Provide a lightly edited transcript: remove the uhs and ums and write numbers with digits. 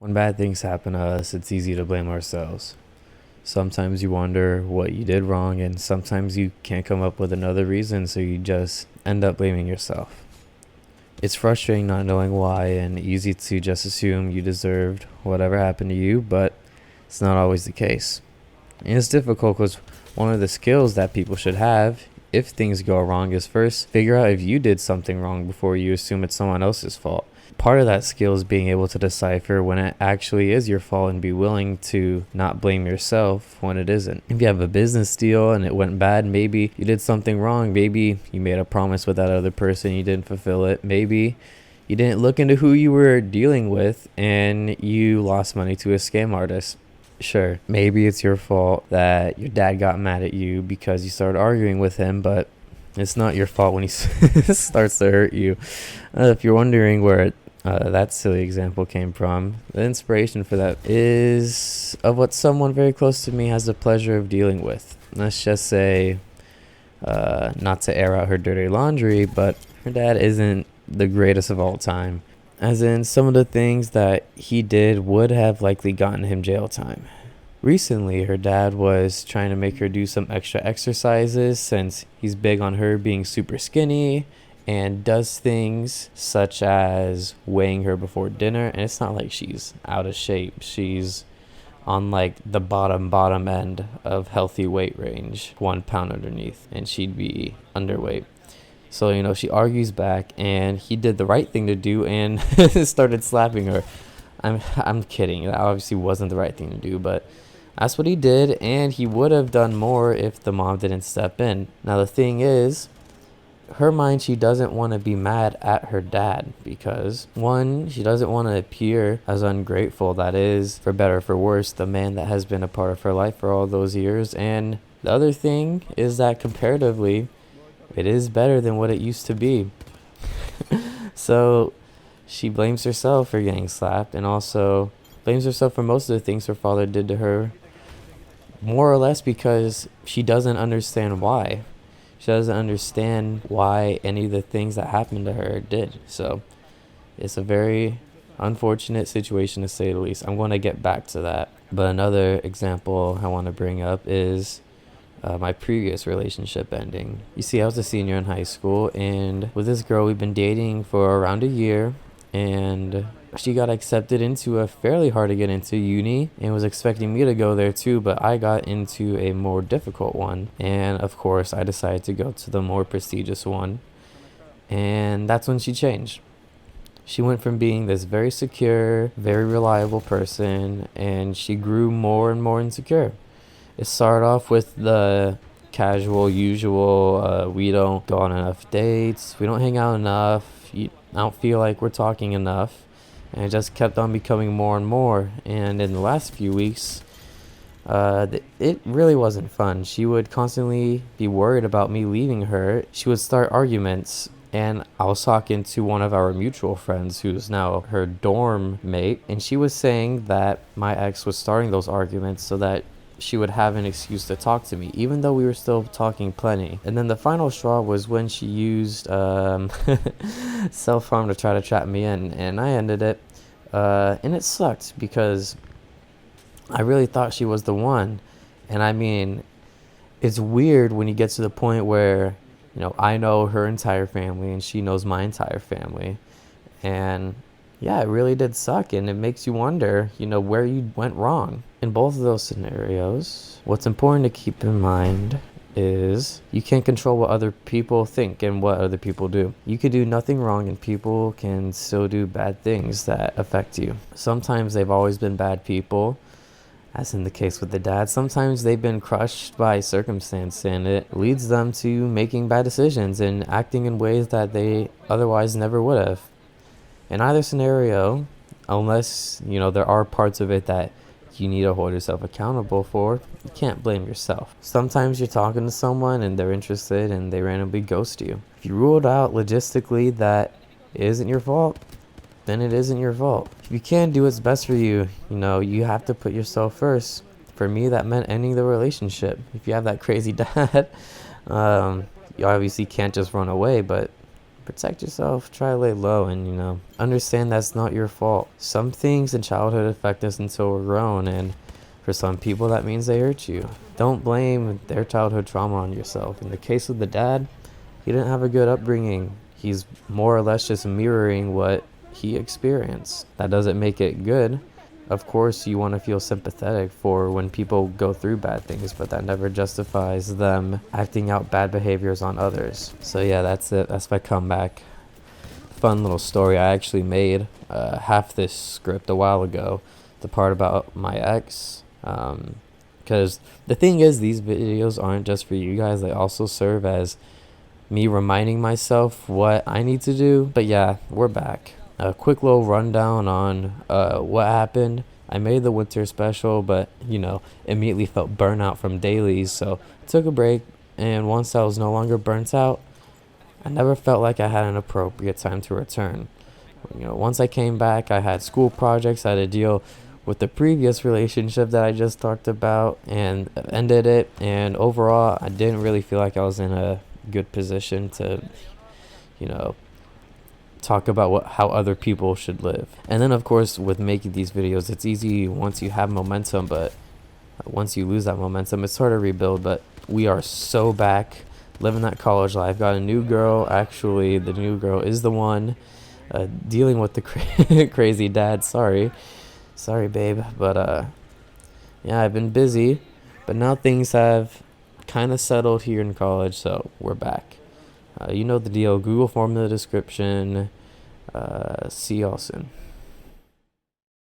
When bad things happen to us, it's easy to blame ourselves. Sometimes you wonder what you did wrong, and sometimes you can't come up with another reason, so you just end up blaming yourself. It's frustrating not knowing why, and easy to just assume you deserved whatever happened to you, but it's not always the case. And it's difficult because one of the skills that people should have if things go wrong is first figure out if you did something wrong before you assume it's someone else's fault. Part of that skill is being able to decipher when it actually is your fault and be willing to not blame yourself when it isn't. If you have a business deal and it went bad, maybe you did something wrong. Maybe you made a promise with that other person, you didn't fulfill it. Maybe you didn't look into who you were dealing with and you lost money to a scam artist. Sure, maybe it's your fault that your dad got mad at you because you started arguing with him, but it's not your fault when he starts to hurt you. If you're wondering where that silly example came from, the inspiration for that is of what someone very close to me has the pleasure of dealing with. Let's just say, not to air out her dirty laundry, but her dad isn't the greatest of all time. As in, some of the things that he did would have likely gotten him jail time. Recently, her dad was trying to make her do some extra exercises since he's big on her being super skinny and does things such as weighing her before dinner. And it's not like she's out of shape. She's on like the bottom end of healthy weight range, 1 pound underneath, and she'd be underweight. So, she argues back, and he did the right thing to do and started slapping her. I'm kidding. That obviously wasn't the right thing to do, but that's what he did, and he would have done more if the mom didn't step in. Now, the thing is, her mind, she doesn't want to be mad at her dad because, one, she doesn't want to appear as ungrateful. That is, for better or for worse, the man that has been a part of her life for all those years. And the other thing is that comparatively, it is better than what it used to be. So she blames herself for getting slapped and also blames herself for most of the things her father did to her, more or less because she doesn't understand why. She doesn't understand why any of the things that happened to her did. So it's a very unfortunate situation, to say the least. I'm going to get back to that. But another example I want to bring up is my previous relationship ending. You see, I was a senior in high school, and with this girl, we've been dating for around a year, and she got accepted into a fairly hard to get into uni and was expecting me to go there too, but I got into a more difficult one. And of course, I decided to go to the more prestigious one. And that's when she changed. She went from being this very secure, very reliable person, and she grew more and more insecure. It started off with the casual, usual, we don't go on enough dates, we don't hang out enough, I don't feel like we're talking enough. And it just kept on becoming more and more. And in the last few weeks, it really wasn't fun. She would constantly be worried about me leaving her. She would start arguments. And I was talking to one of our mutual friends who's now her dorm mate. And she was saying that my ex was starting those arguments so that she would have an excuse to talk to me, even though we were still talking plenty. And then the final straw was when she used self-harm to try to trap me in, and I ended it. And it sucked because I really thought she was the one. And I mean, it's weird when you get to the point where, I know her entire family and she knows my entire family. And yeah, it really did suck, and it makes you wonder, where you went wrong. In both of those scenarios, what's important to keep in mind is you can't control what other people think and what other people do. You could do nothing wrong and people can still do bad things that affect you. Sometimes they've always been bad people, as in the case with the dad. Sometimes they've been crushed by circumstance and it leads them to making bad decisions and acting in ways that they otherwise never would have. In either scenario, unless, there are parts of it that you need to hold yourself accountable for, you can't blame yourself. Sometimes you're talking to someone and they're interested and they randomly ghost you. If you ruled out logistically that it isn't your fault, then it isn't your fault. If you can't do what's best for you, you have to put yourself first. For me, that meant ending the relationship. If you have that crazy dad, you obviously can't just run away, but protect yourself, try to lay low, and, understand that's not your fault. Some things in childhood affect us until we're grown, and for some people that means they hurt you. Don't blame their childhood trauma on yourself. In the case of the dad, he didn't have a good upbringing. He's more or less just mirroring what he experienced. That doesn't make it good. Of course, you want to feel sympathetic for when people go through bad things, but that never justifies them acting out bad behaviors on others. So yeah, that's it. That's my comeback. Fun little story. I actually made half this script a while ago, the part about my ex. Because the thing is, these videos aren't just for you guys. They also serve as me reminding myself what I need to do. But yeah, we're back. A quick little rundown on what happened. I made the winter special, but immediately felt burnout from dailies, so took a break. And once I was no longer burnt out, I never felt like I had an appropriate time to return. Once I came back, I had school projects. I had to deal with the previous relationship that I just talked about and ended it. And overall, I didn't really feel like I was in a good position to, talk about how other people should live. And then, of course, with making these videos, it's easy once you have momentum, but once you lose that momentum, it's hard to rebuild. But we are so back, living that college life. Got a new girl. Actually, the new girl is the one dealing with the crazy dad. Sorry, babe. But yeah, I've been busy, but now things have kind of settled here in college, so we're back. You know the deal. Google form in the description. See y'all soon.